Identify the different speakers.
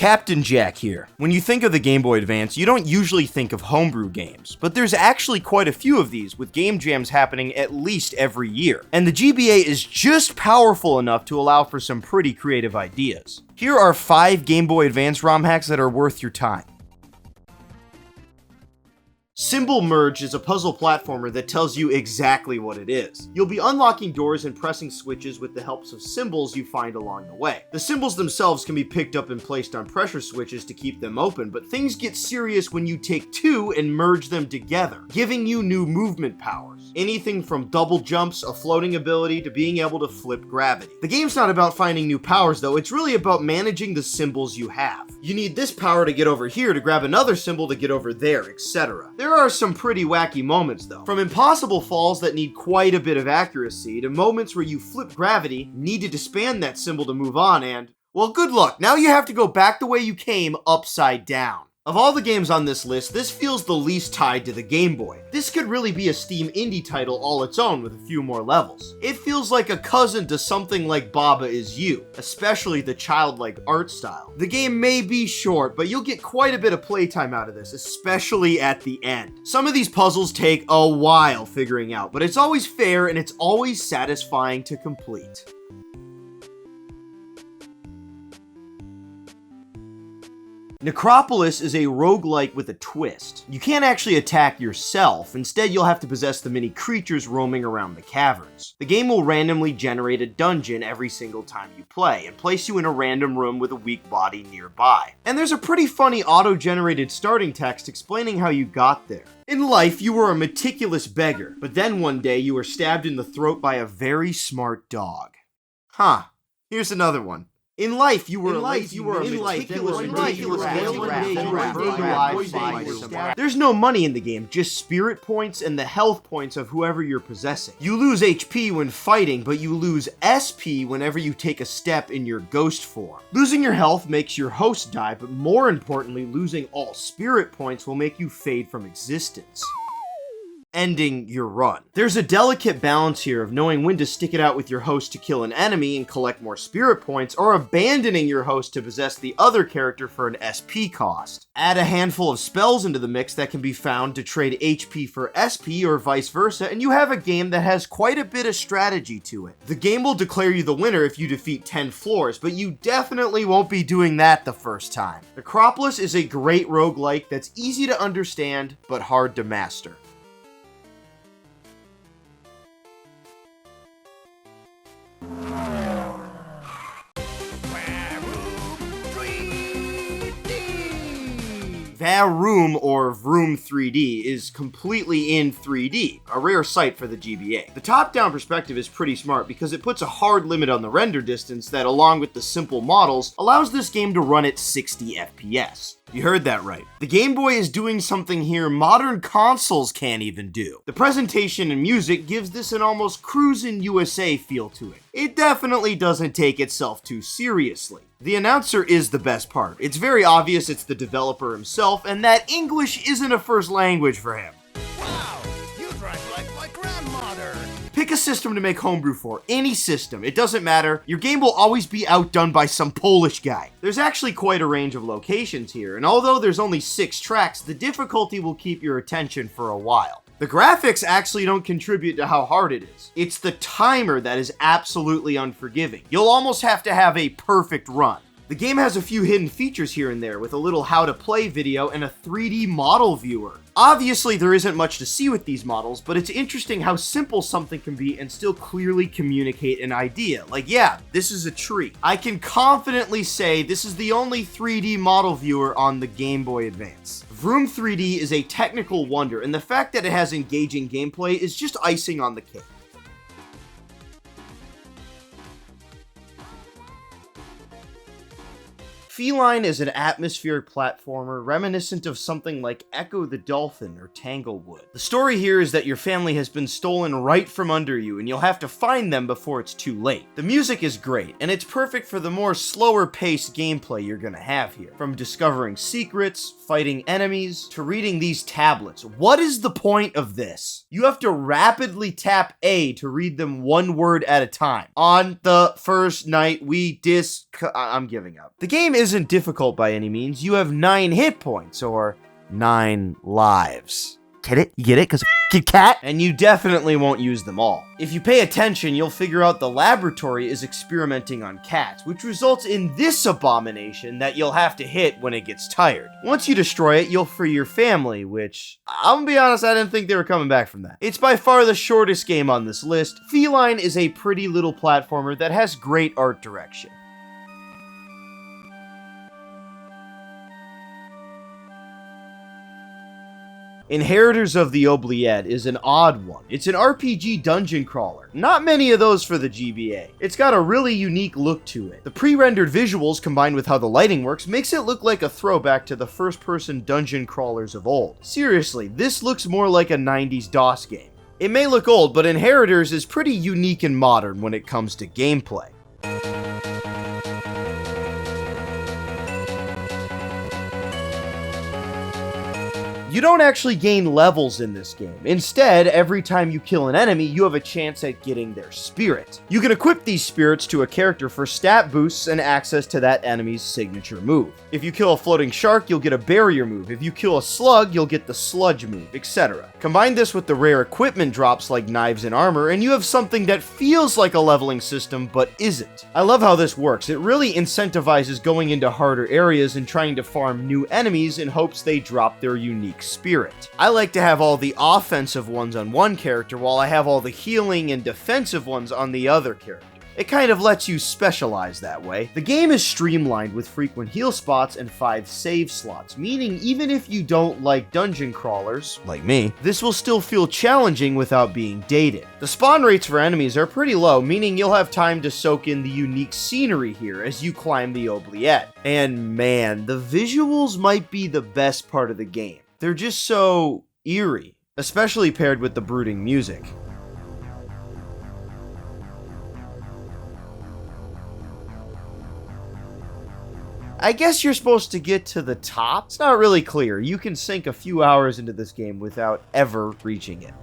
Speaker 1: Captain Jack here. When you think of the Game Boy Advance, you don't usually think of homebrew games, but there's actually quite a few of these, with game jams happening at least every year. And the GBA is just powerful enough to allow for some pretty creative ideas. Here are 5 Game Boy Advance ROM hacks that are worth your time. Symbol Merge is a puzzle platformer that tells you exactly what it is. You'll be unlocking doors and pressing switches with the help of symbols you find along the way. The symbols themselves can be picked up and placed on pressure switches to keep them open, but things get serious when you take 2 and merge them together, giving you new movement powers. Anything from double jumps, a floating ability, to being able to flip gravity. The game's not about finding new powers though, it's really about managing the symbols you have. You need this power to get over here to grab another symbol to get over there, etc. There are some pretty wacky moments though. From impossible falls that need quite a bit of accuracy, to moments where you flip gravity, need to disband that symbol to move on, and, well, good luck. Now you have to go back the way you came, upside down. Of all the games on this list, this feels the least tied to the Game Boy. This could really be a Steam indie title all its own with a few more levels. It feels like a cousin to something like Baba Is You, especially the childlike art style. The game may be short, but you'll get quite a bit of playtime out of this, especially at the end. Some of these puzzles take a while figuring out, but it's always fair and it's always satisfying to complete. Necropolis is a roguelike with a twist. You can't actually attack yourself, instead you'll have to possess the many creatures roaming around the caverns. The game will randomly generate a dungeon every single time you play, and place you in a random room with a weak body nearby. And there's a pretty funny auto-generated starting text explaining how you got there. In life, you were a meticulous beggar, but then one day you were stabbed in the throat by a very smart dog. Huh, here's another one. In life, you were a meticulous There's no money in the game, just spirit points and the health points of whoever you're possessing. You lose HP when fighting, but you lose SP whenever you take a step in your ghost form. Losing your health makes your host die, but more importantly, losing all spirit points will make you fade from existence, ending your run. There's a delicate balance here of knowing when to stick it out with your host to kill an enemy and collect more spirit points, or abandoning your host to possess the other character for an SP cost. Add a handful of spells into the mix that can be found to trade HP for SP or vice versa, and you have a game that has quite a bit of strategy to it. The game will declare you the winner if you defeat 10 floors, but you definitely won't be doing that the first time. Necropolis is a great roguelike that's easy to understand, but hard to master. Vrooom, or Vrooom 3D, is completely in 3D, a rare sight for the GBA. The top-down perspective is pretty smart because it puts a hard limit on the render distance that, along with the simple models, allows this game to run at 60 FPS. You heard that right. The Game Boy is doing something here modern consoles can't even do. The presentation and music gives this an almost cruisin' USA feel to it. It definitely doesn't take itself too seriously. The announcer is the best part. It's very obvious it's the developer himself, and that English isn't a first language for him.
Speaker 2: Wow, you drive like my grandmother.
Speaker 1: Pick a system to make Homebrew for, any system, it doesn't matter. Your game will always be outdone by some Polish guy. There's actually quite a range of locations here, and although there's only 6 tracks, the difficulty will keep your attention for a while. The graphics actually don't contribute to how hard it is. It's the timer that is absolutely unforgiving. You'll almost have to have a perfect run. The game has a few hidden features here and there, with a little how to play video and a 3D model viewer. Obviously, there isn't much to see with these models, but it's interesting how simple something can be and still clearly communicate an idea. Like, yeah, this is a tree. I can confidently say this is the only 3D model viewer on the Game Boy Advance. Vrooom 3D is a technical wonder, and the fact that it has engaging gameplay is just icing on the cake. Feline is an atmospheric platformer reminiscent of something like Echo the Dolphin or Tanglewood. The story here is that your family has been stolen right from under you, and you'll have to find them before it's too late. The music is great, and it's perfect for the more slower-paced gameplay you're gonna have here. From discovering secrets, fighting enemies, to reading these tablets. What is the point of this? You have to rapidly tap A to read them one word at a time. On the first night we I'm giving up. The game isn't isn't difficult by any means. You have 9 hit points, or 9 lives. Get it? You get it? Because Kit Kat? And you definitely won't use them all. If you pay attention, you'll figure out the laboratory is experimenting on cats, which results in this abomination that you'll have to hit when it gets tired. Once you destroy it, you'll free your family, which, I'm gonna be honest, I didn't think they were coming back from that. It's by far the shortest game on this list. Feline is a pretty little platformer that has great art direction. Inheritors of the Oubliette is an odd one. It's an RPG dungeon crawler. Not many of those for the GBA. It's got a really unique look to it. The pre-rendered visuals combined with how the lighting works makes it look like a throwback to the first-person dungeon crawlers of old. Seriously, this looks more like a 90s DOS game. It may look old, but Inheritors is pretty unique and modern when it comes to gameplay. You don't actually gain levels in this game. Instead, every time you kill an enemy, you have a chance at getting their spirit. You can equip these spirits to a character for stat boosts and access to that enemy's signature move. If you kill a floating shark, you'll get a barrier move. If you kill a slug, you'll get the sludge move, etc. Combine this with the rare equipment drops like knives and armor, and you have something that feels like a leveling system, but isn't. I love how this works. It really incentivizes going into harder areas and trying to farm new enemies in hopes they drop their unique spirit. I like to have all the offensive ones on one character while I have all the healing and defensive ones on the other character. It kind of lets you specialize that way. The game is streamlined with frequent heal spots and 5 save slots, meaning even if you don't like dungeon crawlers, like me, this will still feel challenging without being dated. The spawn rates for enemies are pretty low, meaning you'll have time to soak in the unique scenery here as you climb the Oubliette. And man, the visuals might be the best part of the game. They're just so eerie, especially paired with the brooding music. I guess you're supposed to get to the top? It's not really clear. You can sink a few hours into this game without ever reaching it.